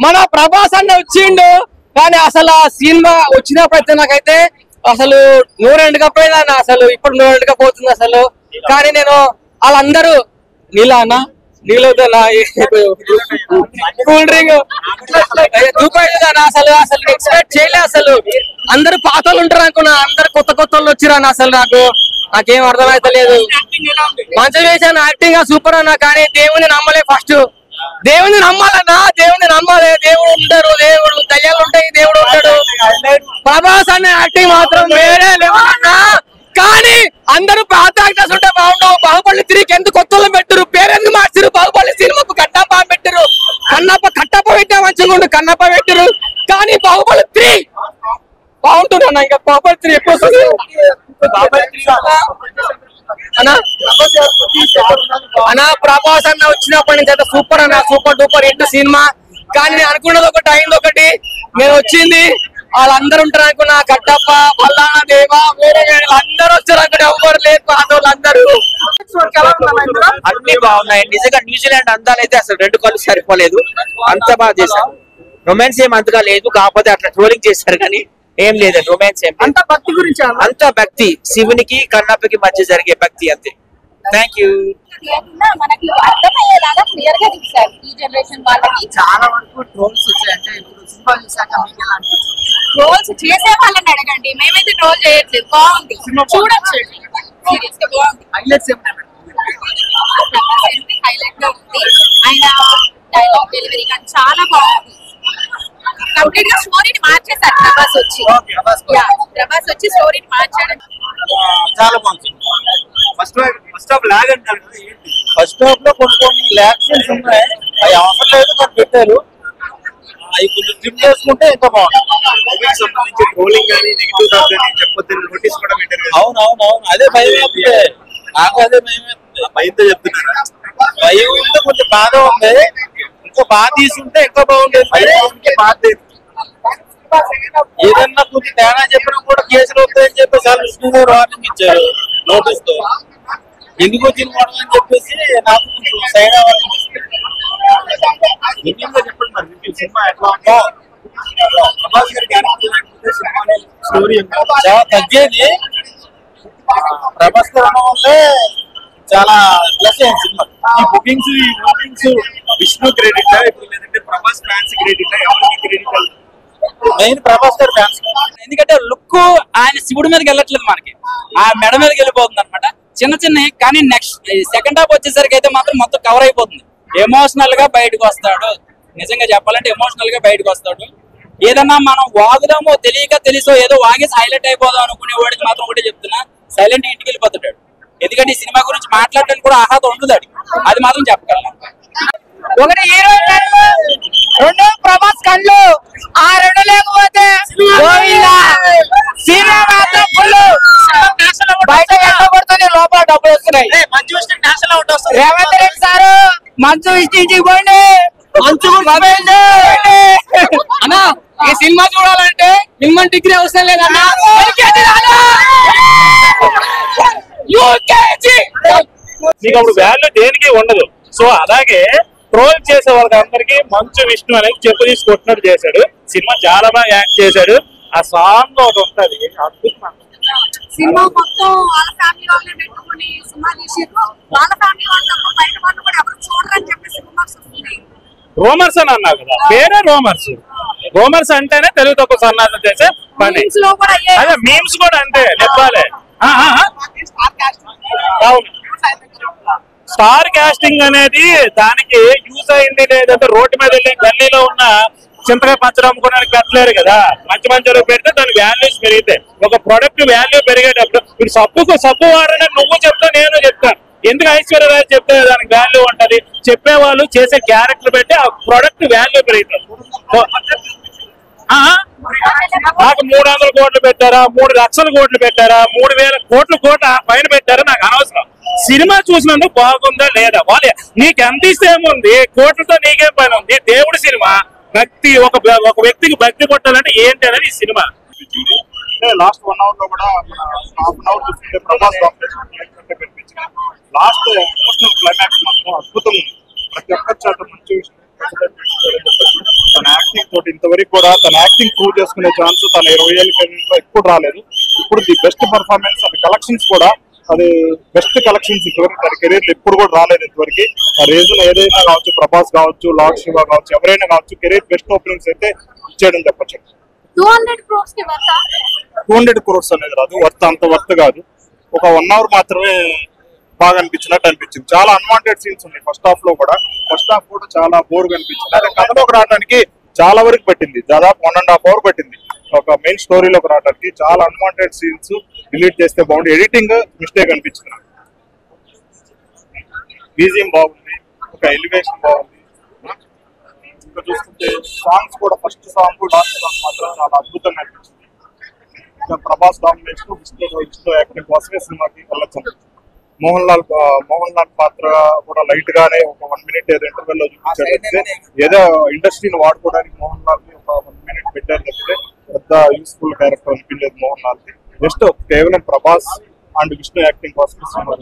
మన ప్రభాస్ అన్న వచ్చిండు కానీ అసలు ఆ సినిమా వచ్చినప్పుడైతే నాకైతే అసలు నూరెండుకపోయింది అన్న. అసలు ఇప్పుడు నూరెండుకపోతుంది అసలు. కానీ నేను వాళ్ళందరూ నీళ్ళ అన్న నీళ్ళు కూల్ డ్రింక్ చూపాయినా అసలు అసలు ఎక్స్పెక్ట్ చేయలే. అసలు అందరు పాత వాళ్ళు ఉంటారు అనుకున్నా, అందరు కొత్త కొత్త వాళ్ళు వచ్చిరన్న. అసలు నాకేం అర్థమైతలేదు. మంచిగా చేశాను యాక్టింగ్ సూపర్ అన్న. కానీ దేవుని నమ్మలే. ఫస్ట్ దేవుని నమ్మాలన్నా, దేవుని నమ్మాలి. దేవుడు ఉంటారు, దేవుడు దయ్యాలు ఉంటాయి, దేవుడు ఉంటాడు. ప్రభాస్ అన్న యాక్టింగ్ మాత్రం వేరే లెవెల్ అన్నా. కానీ అందరూ పాత యాక్టర్స్ ఉంటే బాగుండవు. బాహుబలి 3కి ఎందుకు కొత్త పెట్టరు, పేరెందుకు మార్చారు? బాహుబలి సినిమాకు కట్టప్ప పెట్టరు, కట్టప్ప పెట్టా మంచిగా ఉండు, కన్నప్ప పెట్టరు. కానీ బాహుబలి 3 బాగుంటుంది అన్న. ఇంకా బాహుబలి 3 ఎప్పుడు వస్తుంది అన్నా? ప్రభాస్ అన్న వచ్చినప్పటి నుంచి అయితే సూపర్ అన్న, సూపర్ డూపర్ హిట్ సినిమా. కానీ నేను అనుకున్నది ఒకటి అయింది ఒకటి. నేను వచ్చింది వాళ్ళందరూ ఉంటారు అనుకున్నా, కట్టప్ప పల్లానా దేవా వేరే వేరే అందరూ వచ్చారు. అక్కడ ఎవ్వరు లేదు, అందరూ అన్ని బాగున్నాయి. నిజంగా న్యూజిలాండ్ అందాలైతే అసలు 2 కళ్ళు సరిపోలేదు, అంత బాగా చేశారు. రొమాన్స్ ఏం అంతగా లేదు, కాకపోతే అట్లా ట్రోలింగ్ చేశారు కానీ ఏం లేదండి. రొమాన్స్ ఏం అంత భక్తి గురించి, అంత భక్తి, శివునికి కన్నప్పకి మధ్య జరిగే భక్తి అంతే. Thank you. మనకి అర్థమయ్యేలాగా క్లియర్ గా తీశారు ఈ జనరేషన్ వాళ్ళకి. చాలా వరకు ట్రోల్స్ వచ్చాయంటే ఇప్పుడు సినిమా చూసాక మీకు ఎలా అనిపిస్తుంది? ట్రోల్స్ చేసే వాళ్ళని అడగండి, మేమైతే ట్రోల్ చేయట్లేదు. బాగుంది, చూడొచ్చు. సీరియస్ గా బాగుంది. హైలైట్స్ ఏమైనా హైలైట్ గా ఉంది. ఆయన డైలాగ్ డెలివరీ కానీ చాలా బాగుంది. కంప్లీట్ గా స్టోరీని మార్చేశారు ప్రభాస్ వచ్చి. ప్రభాస్ వచ్చి స్టోరీని మార్చాడు. చాలా బాగుంది. ఫస్ట్ హాఫ్ లాగ్ అంటారు కదా, ఫస్ట్ హాఫ్ లో కొన్ని యాక్షన్స్ ఉన్నాయి, అవి అవసరం లేదు కానీ పెట్టారు. అవి కొంచెం ట్రిమ్ చేసుకుంటే ఇంకా బాగుంది. సంబంధించి ట్రోలింగ్ కానీ నెగిటివ్ టాక్ కానీ చెప్పొద్దు నోటీస్ కూడా పెట్టారు. అవునవును, అదే భయం అవుతుంది నాకు, అదే భయం అవుతుంది. భయంతో చెప్తున్నారా? భయం ఉంటే కొంచెం బాగా ఉంది, ఇంకా బాగా తీసుకుంటే ఇంకా బాగుండేది. బాధ ఏదన్నా కొంచెం తేడా చెప్పినా కూడా కేసులు వస్తాయని చెప్పేసి విష్ణు గారు వార్నింగ్ ఇచ్చారు నోటీస్ తో. ఎందుకు వచ్చిన వాడని అని చెప్పేసి నాకు కొంచెం సైడ్ అవ్వాలని చెప్పండి. మరి సినిమా ఎట్లా ఉందో ప్రభాస్ గారి స్టోరీ చాలా తగ్గేది. ప్రభాస్ గారు అంటే చాలా ప్లస్ అయింది సినిమా. ఈ బుకింగ్స్ విష్ణు క్రెడిట్ ఇప్పుడు లేదంటే ప్రభాస్ ఫ్యాన్స్ క్రెడిట్, ఎవరికి క్రెడిట్? మెయిన్ ప్రభాస్ గారు ఫ్యాన్స్. ఎందుకంటే లుక్ ఆయన శివుడి మీదకి వెళ్ళట్లేదు, మనకి ఆ మెడ మీదకి వెళ్ళిపోతుంది అనమాట. చిన్న చిన్నవి కానీ నెక్స్ట్ సెకండ్ హాఫ్ వచ్చేసరికి అయితే మాత్రం మొత్తం కవర్ అయిపోతుంది. ఎమోషనల్ గా బయటకు వస్తాడు. నిజంగా చెప్పాలంటే ఎమోషనల్ గా బయటకు వస్తాడు. ఏదన్నా మనం వాగుదామో తెలియక తెలుసో ఏదో వాగేసి హైలైట్ అయిపోదాం అనుకునే వాడికి మాత్రం ఒకటే చెప్తున్నా, సైలెంట్ ఇంటికి వెళ్ళిపోతాడు. ఎందుకంటే ఈ సినిమా గురించి మాట్లాడడానికి కూడా అర్హత ఉండదు, అది మాత్రం చెప్పగలను. ఒకటి హీరో కళ్ళు, 2 ప్రభాస్ కళ్ళు. ఆ 2 లేకపోతే సినిమా మాత్రం ఫుల్. బయట ఎంత పడుతుంది, లోపల డబ్బులు వస్తున్నాయి. రేవంత్ రెడ్డి సారు మంచు ఇంటికి పోండి, అన్నా. ఈ సినిమా చూడాలంటే మిమ్మల్ని డిగ్రీ అవసరం లేదన్నా, మీకు అప్పుడు వాల్యూ దేనికి ఉండదు. సో అలాగే ట్రోల్ చేసే వాళ్ళకి అందరికి మంచు విష్ణు అనేది చెప్పు తీసుకొచ్చినట్టు చేశాడు. సినిమా చాలా బాగా యాక్ట్ చేశాడు. ఆ సాంగ్ ఒకటి ఉంటుంది అద్భుతం. సినిమా మొత్తం వాళ్ళ ఫ్యామిలీ వాళ్ళని పెట్టుకుని సినిమా తీసారు. వాళ్ళ ఫ్యామిలీ వాళ్ళు బయట వాళ్ళు కూడా ఎవరు చూడరని చెప్పి సినిమాస్ వస్తున్నాయి. రోమర్స్ అని అన్నారు కదా, పేరే రోమర్స్. రోమర్స్ అంటేనే తెలుగు తక్కువ సన్నాసం చేసే పని. అదే మీమ్స్ కూడా అంతే చెప్పాలి. స్టార్ కాస్టింగ్ అనేది దానికి యూజ్ అయింది. లేదంటే రోడ్డు మీద వెళ్ళి గల్లీలో ఉన్న చింతకాయ పంచడం అమ్ముకోవడానికి పెట్టలేరు కదా. మంచి మంచి పెడితే దాని వాల్యూస్ పెరిగితే, ఒక ప్రొడక్ట్ వాల్యూ పెరిగేటప్పుడు ఇప్పుడు సబ్బు వాడని నువ్వు చెప్తా, నేను చెప్తాను. ఎందుకు ఐశ్వర్య రాజు చెప్తే దానికి వాల్యూ ఉంటది. చెప్పేవాళ్ళు చేసే క్యారెక్టర్ పెట్టి ఆ ప్రొడక్ట్ వాల్యూ పెరుగుతుంది. నాకు 300 కోట్లు పెట్టారా, 3 లక్షల కోట్లు పెట్టారా, 3000 కోట్ల పైన పెట్టారా నాకు అనవసరం. సినిమా చూసినందుకు బాగుందా లేదా, వాళ్ళే నీకు ఎంత ఇస్తే ఏముంది, కోట్లతో నీకేం పని ఉంది. దేవుడి సినిమా, భక్తి, ఒక వ్యక్తికి భక్తి కొట్టాలంటే ఏంటి అనేది ఈ సినిమా. లాస్ట్ 1 hour లో కూడా హాఫ్ అన్ అవర్ చూస్తుంటే ప్రభాస్ లాస్ట్ ఎమోషనల్ క్లైమాక్స్ మాత్రం అద్భుతం ఉంది. ప్రతి ఒక్క చాట మంచి తన యాక్టింగ్ తోటి ఇంతవరకు కూడా తన యాక్టింగ్ ప్రూవ్ చేసుకునే ఛాన్స్ తన 20 ఏళ్ళ కెరీర్లో ఎప్పుడు రాలేదు. ఇప్పుడు ది బెస్ట్ పర్ఫార్మెన్స్ అది కలెక్షన్స్ కూడా అది బెస్ట్ కలెక్షన్స్ ఇంతవరకు తన కెరీర్ ఎప్పుడు కూడా రాలేదు ఇంతవరకు. ఆ రీజన్ ఏదైనా కావచ్చు, ప్రభాస్ కావచ్చు, లార్డ్ శివ కావచ్చు, ఎవరైనా కావచ్చు, కెరీర్ బెస్ట్ ఓపెనింగ్స్ అయితే ఇచ్చేయడం చెప్పచ్చు. 200 crores కి వర్త 200 crores అనేది రాదు, అంత వర్త్ కాదు. ఒక 1 hour మాత్రమే బాగా అనిపించినట్టు అనిపించింది. చాలా అన్వాంటెడ్ సీన్స్ ఉన్నాయి ఫస్ట్ హాఫ్ లో కూడా. ఫస్ట్ హాఫ్ కూడా చాలా బోర్ గా అనిపించింది. అదే కథలోకి రావడానికి చాలా వరకు పట్టింది, దాదాపు 1.5 hours పట్టింది ఒక మెయిన్ స్టోరీలోకి రావడానికి. చాలా అన్వాంటెడ్ సీన్స్ డిలీట్ చేస్తే బాగుంది. ఎడిటింగ్ మిస్టేక్ అనిపించింది. బీజిఎం బాగుంది, ఒక ఎలివేషన్ బాగుంది. ఇంకా చూస్తుంటే సాంగ్స్ కూడా ఫస్ట్ సాంగ్ లాస్ట్ సాంగ్ మాత్రం చాలా అద్భుతంగా అనిపించింది. ఇంకా ప్రభాస్ డామినేషన్ విష్ణు యాక్టింగ్ కోసమే సినిమాకి వెళ్ళొచ్చు. మోహన్ లాల్ పాత్ర కూడా లైట్ గానే ఒక 1 minute ఏదో ఇంటర్వెల్ లో చూపించారు. ఏదో ఇండస్ట్రీని వాడుకోవడానికి మోహన్ లాల్ ని ఒక 1 minute పెట్టారు తప్పితే పెద్ద యూస్ఫుల్ క్యారెక్టర్ అనిపించలేదు మోహన్ లాల్ కి. జస్ట్ కేవలం ప్రభాస్ అండ్ విష్ణు యాక్టింగ్ కోసం సినిమా.